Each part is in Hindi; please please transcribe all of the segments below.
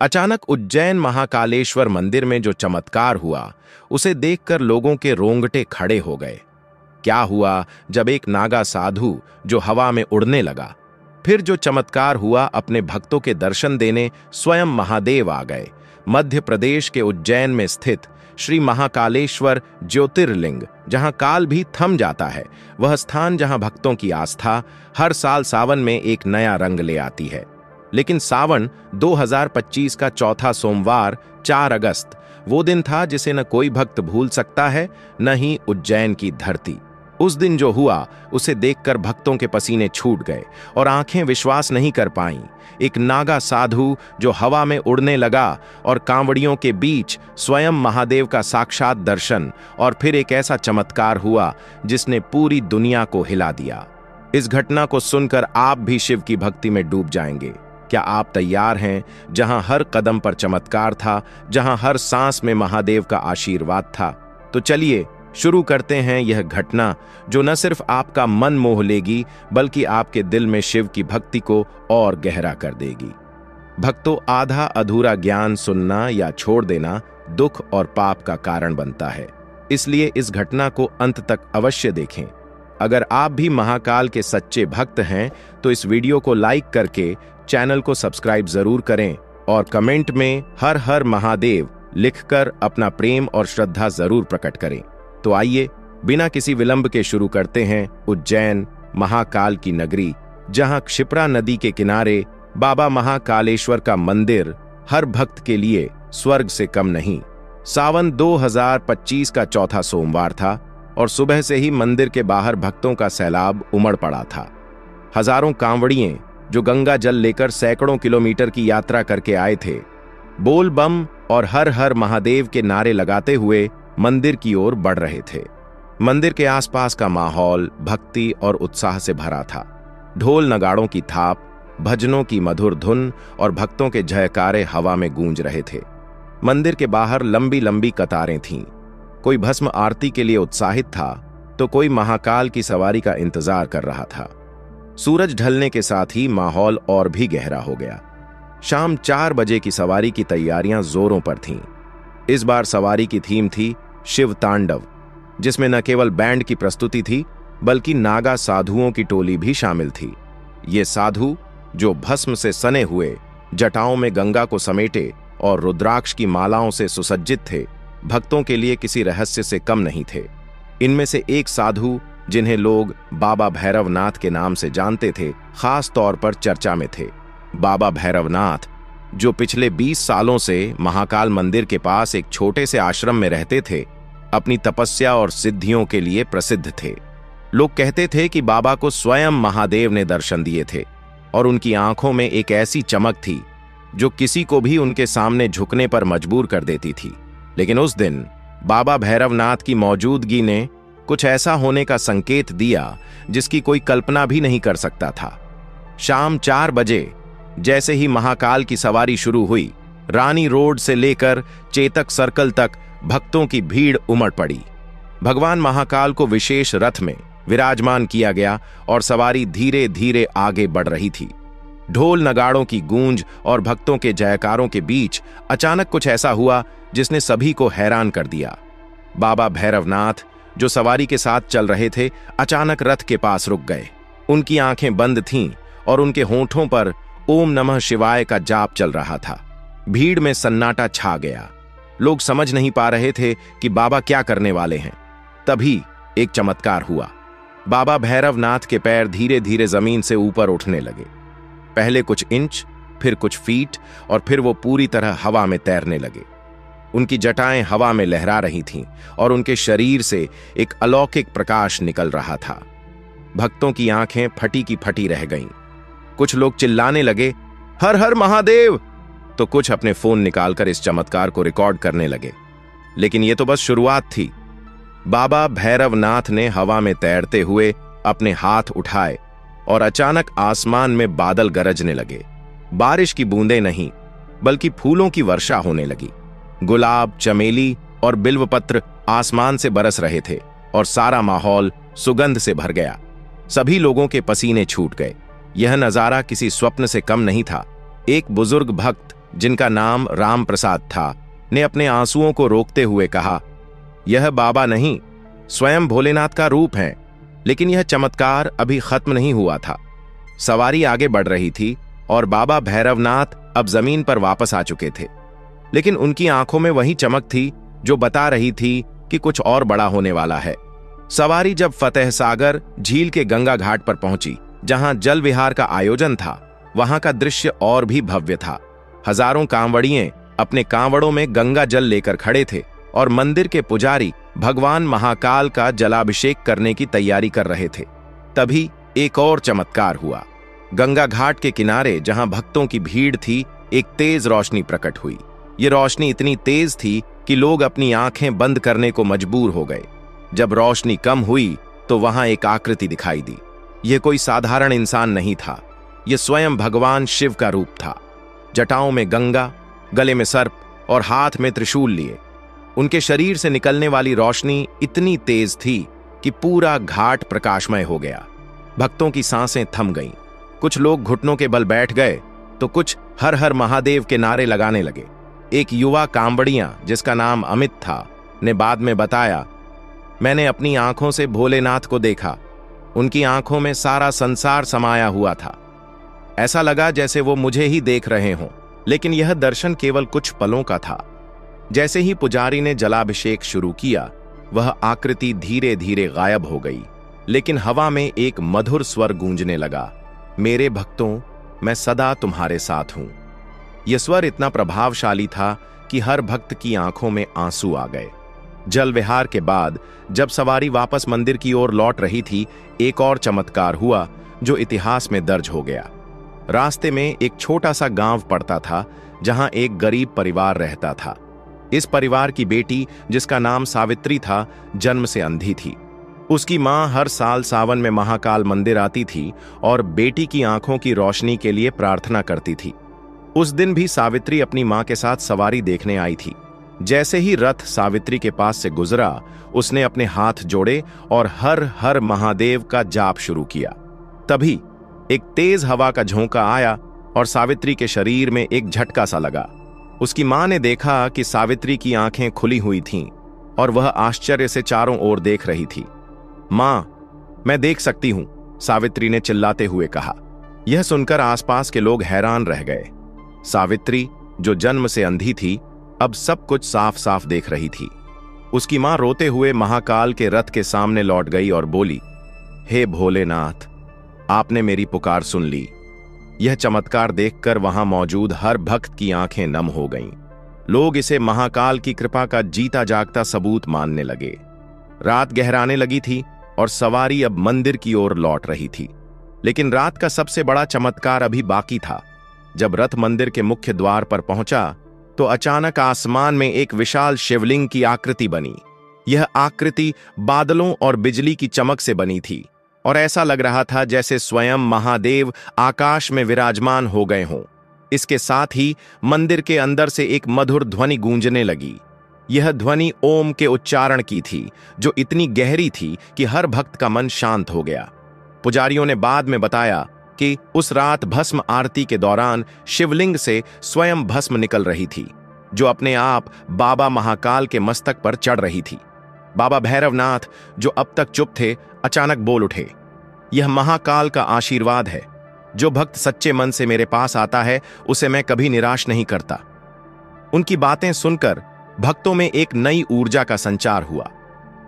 अचानक उज्जैन महाकालेश्वर मंदिर में जो चमत्कार हुआ, उसे देखकर लोगों के रोंगटे खड़े हो गए। क्या हुआ? जब एक नागा साधु जो हवा में उड़ने लगा, फिर जो चमत्कार हुआ, अपने भक्तों के दर्शन देने स्वयं महादेव आ गए। मध्य प्रदेश के उज्जैन में स्थित श्री महाकालेश्वर ज्योतिर्लिंग, जहां काल भी थम जाता है, वह स्थान जहां भक्तों की आस्था हर साल सावन में एक नया रंग ले आती है। लेकिन सावन 2025 का चौथा सोमवार 4 अगस्त वो दिन था जिसे न कोई भक्त भूल सकता है, न ही उज्जैन की धरती। उस दिन जो हुआ, उसे देखकर भक्तों के पसीने छूट गए और आंखें विश्वास नहीं कर पाईं। एक नागा साधु जो हवा में उड़ने लगा और कांवड़ियों के बीच स्वयं महादेव का साक्षात दर्शन, और फिर एक ऐसा चमत्कार हुआ जिसने पूरी दुनिया को हिला दिया। इस घटना को सुनकर आप भी शिव की भक्ति में डूब जाएंगे। क्या आप तैयार हैं? जहां हर कदम पर चमत्कार था, जहां हर सांस में महादेव का आशीर्वाद था। तो चलिए शुरू करते हैं यह घटना, जो न सिर्फ आपका मन मोह लेगी, बल्कि आपके दिल में शिव की भक्ति को और गहरा कर देगी। भक्तों, आधा अधूरा ज्ञान सुनना या छोड़ देना दुख और पाप का कारण बनता है, इसलिए इस घटना को अंत तक अवश्य देखें। अगर आप भी महाकाल के सच्चे भक्त हैं, तो इस वीडियो को लाइक करके चैनल को सब्सक्राइब जरूर करें और कमेंट में हर हर महादेव लिखकर अपना प्रेम और श्रद्धा जरूर प्रकट करें। तो आइए बिना किसी विलंब के शुरू करते हैं उज्जैन महाकाल की नगरी, जहां क्षिप्रा नदी के किनारे बाबा महाकालेश्वर का मंदिर हर भक्त के लिए स्वर्ग से कम नहीं। सावन 2025 का चौथा सोमवार था और सुबह से ही मंदिर के बाहर भक्तों का सैलाब उमड़ पड़ा था। हजारों कांवड़िए जो गंगा जल लेकर सैकड़ों किलोमीटर की यात्रा करके आए थे, बोल बम और हर हर महादेव के नारे लगाते हुए मंदिर की ओर बढ़ रहे थे। मंदिर के आसपास का माहौल भक्ति और उत्साह से भरा था। ढोल नगाड़ों की थाप, भजनों की मधुर धुन और भक्तों के जयकारे हवा में गूंज रहे थे। मंदिर के बाहर लंबी लंबी कतारें थीं। कोई भस्म आरती के लिए उत्साहित था, तो कोई महाकाल की सवारी का इंतजार कर रहा था। सूरज ढलने के साथ ही माहौल और भी गहरा हो गया। शाम 4 बजे की सवारी की तैयारियां जोरों पर थीं। इस बार सवारी की थीम थी शिव तांडव, जिसमें न केवल बैंड की प्रस्तुति थी, बल्कि नागा साधुओं की टोली भी शामिल थी। ये साधु जो भस्म से सने हुए, जटाओं में गंगा को समेटे और रुद्राक्ष की मालाओं से सुसज्जित थे, भक्तों के लिए किसी रहस्य से कम नहीं थे। इनमें से एक साधु, जिन्हें लोग बाबा भैरवनाथ के नाम से जानते थे, खास तौर पर चर्चा में थे। बाबा भैरवनाथ, जो पिछले 20 सालों से महाकाल मंदिर के पास एक छोटे से आश्रम में रहते थे, अपनी तपस्या और सिद्धियों के लिए प्रसिद्ध थे। लोग कहते थे कि बाबा को स्वयं महादेव ने दर्शन दिए थे और उनकी आंखों में एक ऐसी चमक थी जो किसी को भी उनके सामने झुकने पर मजबूर कर देती थी। लेकिन उस दिन बाबा भैरवनाथ की मौजूदगी ने कुछ ऐसा होने का संकेत दिया जिसकी कोई कल्पना भी नहीं कर सकता था। शाम 4 बजे जैसे ही महाकाल की सवारी शुरू हुई, रानी रोड से लेकर चेतक सर्कल तक भक्तों की भीड़ उमड़ पड़ी। भगवान महाकाल को विशेष रथ में विराजमान किया गया और सवारी धीरे धीरे आगे बढ़ रही थी। ढोल नगाड़ों की गूंज और भक्तों के जयकारों के बीच अचानक कुछ ऐसा हुआ जिसने सभी को हैरान कर दिया। बाबा भैरवनाथ, जो सवारी के साथ चल रहे थे, अचानक रथ के पास रुक गए। उनकी आंखें बंद थीं और उनके होठों पर ओम नमः शिवाय का जाप चल रहा था। भीड़ में सन्नाटा छा गया। लोग समझ नहीं पा रहे थे कि बाबा क्या करने वाले हैं। तभी एक चमत्कार हुआ। बाबा भैरवनाथ के पैर धीरे धीरे जमीन से ऊपर उठने लगे। पहले कुछ इंच, फिर कुछ फीट, और फिर वो पूरी तरह हवा में तैरने लगे। उनकी जटाएं हवा में लहरा रही थीं और उनके शरीर से एक अलौकिक प्रकाश निकल रहा था। भक्तों की आंखें फटी की फटी रह गईं। कुछ लोग चिल्लाने लगे, हर हर महादेव, तो कुछ अपने फोन निकालकर इस चमत्कार को रिकॉर्ड करने लगे। लेकिन यह तो बस शुरुआत थी। बाबा भैरवनाथ ने हवा में तैरते हुए अपने हाथ उठाए और अचानक आसमान में बादल गरजने लगे। बारिश की बूंदें नहीं, बल्कि फूलों की वर्षा होने लगी। गुलाब, चमेली और बिल्वपत्र आसमान से बरस रहे थे और सारा माहौल सुगंध से भर गया। सभी लोगों के पसीने छूट गए। यह नजारा किसी स्वप्न से कम नहीं था। एक बुजुर्ग भक्त जिनका नाम राम प्रसाद था, ने अपने आंसुओं को रोकते हुए कहा, यह बाबा नहीं, स्वयं भोलेनाथ का रूप है। लेकिन यह चमत्कार अभी खत्म नहीं हुआ था। सवारी आगे बढ़ रही थी और बाबा भैरवनाथ अब जमीन पर वापस आ चुके थे, लेकिन उनकी आंखों में वही चमक थी जो बता रही थी कि कुछ और बड़ा होने वाला है। सवारी जब फतेह सागर झील के गंगा घाट पर पहुंची, जहां जल विहार का आयोजन था, वहां का दृश्य और भी भव्य था। हजारों कांवड़िए अपने कांवड़ों में गंगा जल लेकर खड़े थे और मंदिर के पुजारी भगवान महाकाल का जलाभिषेक करने की तैयारी कर रहे थे। तभी एक और चमत्कार हुआ। गंगा घाट के किनारे जहां भक्तों की भीड़ थी, एक तेज रोशनी प्रकट हुई। ये रोशनी इतनी तेज थी कि लोग अपनी आंखें बंद करने को मजबूर हो गए। जब रोशनी कम हुई तो वहां एक आकृति दिखाई दी। यह कोई साधारण इंसान नहीं था, यह स्वयं भगवान शिव का रूप था। जटाओं में गंगा, गले में सर्प और हाथ में त्रिशूल लिए। उनके शरीर से निकलने वाली रोशनी इतनी तेज थी कि पूरा घाट प्रकाशमय हो गया। भक्तों की सांसें थम गईं। कुछ लोग घुटनों के बल बैठ गए तो कुछ हर हर महादेव के नारे लगाने लगे। एक युवा कांवड़िया, जिसका नाम अमित था, ने बाद में बताया, मैंने अपनी आंखों से भोलेनाथ को देखा। उनकी आंखों में सारा संसार समाया हुआ था। ऐसा लगा जैसे वो मुझे ही देख रहे हों। लेकिन यह दर्शन केवल कुछ पलों का था। जैसे ही पुजारी ने जलाभिषेक शुरू किया, वह आकृति धीरे धीरे गायब हो गई। लेकिन हवा में एक मधुर स्वर गूंजने लगा, मेरे भक्तों, मैं सदा तुम्हारे साथ हूं। यह स्वर इतना प्रभावशाली था कि हर भक्त की आंखों में आंसू आ गए। जल विहार के बाद जब सवारी वापस मंदिर की ओर लौट रही थी, एक और चमत्कार हुआ जो इतिहास में दर्ज हो गया। रास्ते में एक छोटा सा गांव पड़ता था, जहां एक गरीब परिवार रहता था। इस परिवार की बेटी, जिसका नाम सावित्री था, जन्म से अंधी थी। उसकी मां हर साल सावन में महाकाल मंदिर आती थी और बेटी की आंखों की रोशनी के लिए प्रार्थना करती थी। उस दिन भी सावित्री अपनी मां के साथ सवारी देखने आई थी। जैसे ही रथ सावित्री के पास से गुजरा, उसने अपने हाथ जोड़े और हर हर महादेव का जाप शुरू किया। तभी एक तेज हवा का झोंका आया और सावित्री के शरीर में एक झटका सा लगा। उसकी मां ने देखा कि सावित्री की आंखें खुली हुई थीं और वह आश्चर्य से चारों ओर देख रही थी। मां, मैं देख सकती हूं, सावित्री ने चिल्लाते हुए कहा। यह सुनकर आसपास के लोग हैरान रह गए। सावित्री, जो जन्म से अंधी थी, अब सब कुछ साफ साफ देख रही थी। उसकी मां रोते हुए महाकाल के रथ के सामने लौट गई और बोली, हे भोलेनाथ, आपने मेरी पुकार सुन ली। यह चमत्कार देखकर वहां मौजूद हर भक्त की आंखें नम हो गईं। लोग इसे महाकाल की कृपा का जीता जागता सबूत मानने लगे। रात गहराने लगी थी और सवारी अब मंदिर की ओर लौट रही थी। लेकिन रात का सबसे बड़ा चमत्कार अभी बाकी था। जब रथ मंदिर के मुख्य द्वार पर पहुंचा तो अचानक आसमान में एक विशाल शिवलिंग की आकृति बनी। यह आकृति बादलों और बिजली की चमक से बनी थी और ऐसा लग रहा था जैसे स्वयं महादेव आकाश में विराजमान हो गए हों। इसके साथ ही मंदिर के अंदर से एक मधुर ध्वनि गूंजने लगी। यह ध्वनि ओम के उच्चारण की थी, जो इतनी गहरी थी कि हर भक्त का मन शांत हो गया। पुजारियों ने बाद में बताया कि उस रात भस्म आरती के दौरान शिवलिंग से स्वयं भस्म निकल रही थी, जो अपने आप बाबा महाकाल के मस्तक पर चढ़ रही थी। बाबा भैरवनाथ, जो अब तक चुप थे, अचानक बोल उठे, यह महाकाल का आशीर्वाद है। जो भक्त सच्चे मन से मेरे पास आता है, उसे मैं कभी निराश नहीं करता। उनकी बातें सुनकर भक्तों में एक नई ऊर्जा का संचार हुआ।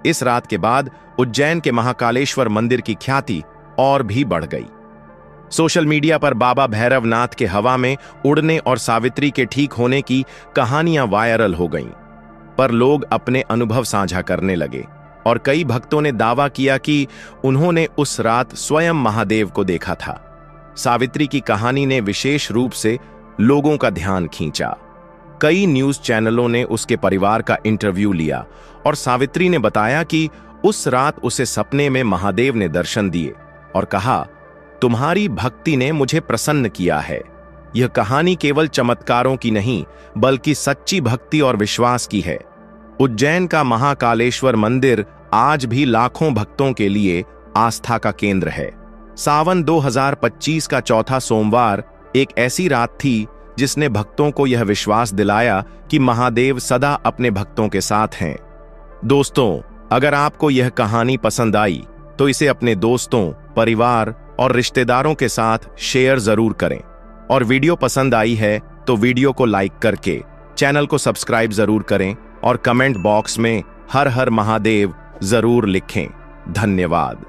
इस रात के बाद उज्जैन के महाकालेश्वर मंदिर की ख्याति और भी बढ़ गई। सोशल मीडिया पर बाबा भैरवनाथ के हवा में उड़ने और सावित्री के ठीक होने की कहानियां वायरल हो गईं। पर लोग अपने अनुभव साझा करने लगे और कई भक्तों ने दावा किया कि उन्होंने उस रात स्वयं महादेव को देखा था। सावित्री की कहानी ने विशेष रूप से लोगों का ध्यान खींचा। कई न्यूज चैनलों ने उसके परिवार का इंटरव्यू लिया और सावित्री ने बताया कि उस रात उसे सपने में महादेव ने दर्शन दिए और कहा, तुम्हारी भक्ति ने मुझे प्रसन्न किया है। यह कहानी केवल चमत्कारों की नहीं, बल्कि सच्ची भक्ति और विश्वास की है। उज्जैन का महाकालेश्वर मंदिर आज भी लाखों भक्तों के लिए आस्था का केंद्र है। सावन 2025 का चौथा सोमवार एक ऐसी रात थी जिसने भक्तों को यह विश्वास दिलाया कि महादेव सदा अपने भक्तों के साथ हैं। दोस्तों, अगर आपको यह कहानी पसंद आई तो इसे अपने दोस्तों, परिवार और रिश्तेदारों के साथ शेयर जरूर करें। और वीडियो पसंद आई है तो वीडियो को लाइक करके चैनल को सब्सक्राइब जरूर करें और कमेंट बॉक्स में हर हर महादेव जरूर लिखें। धन्यवाद।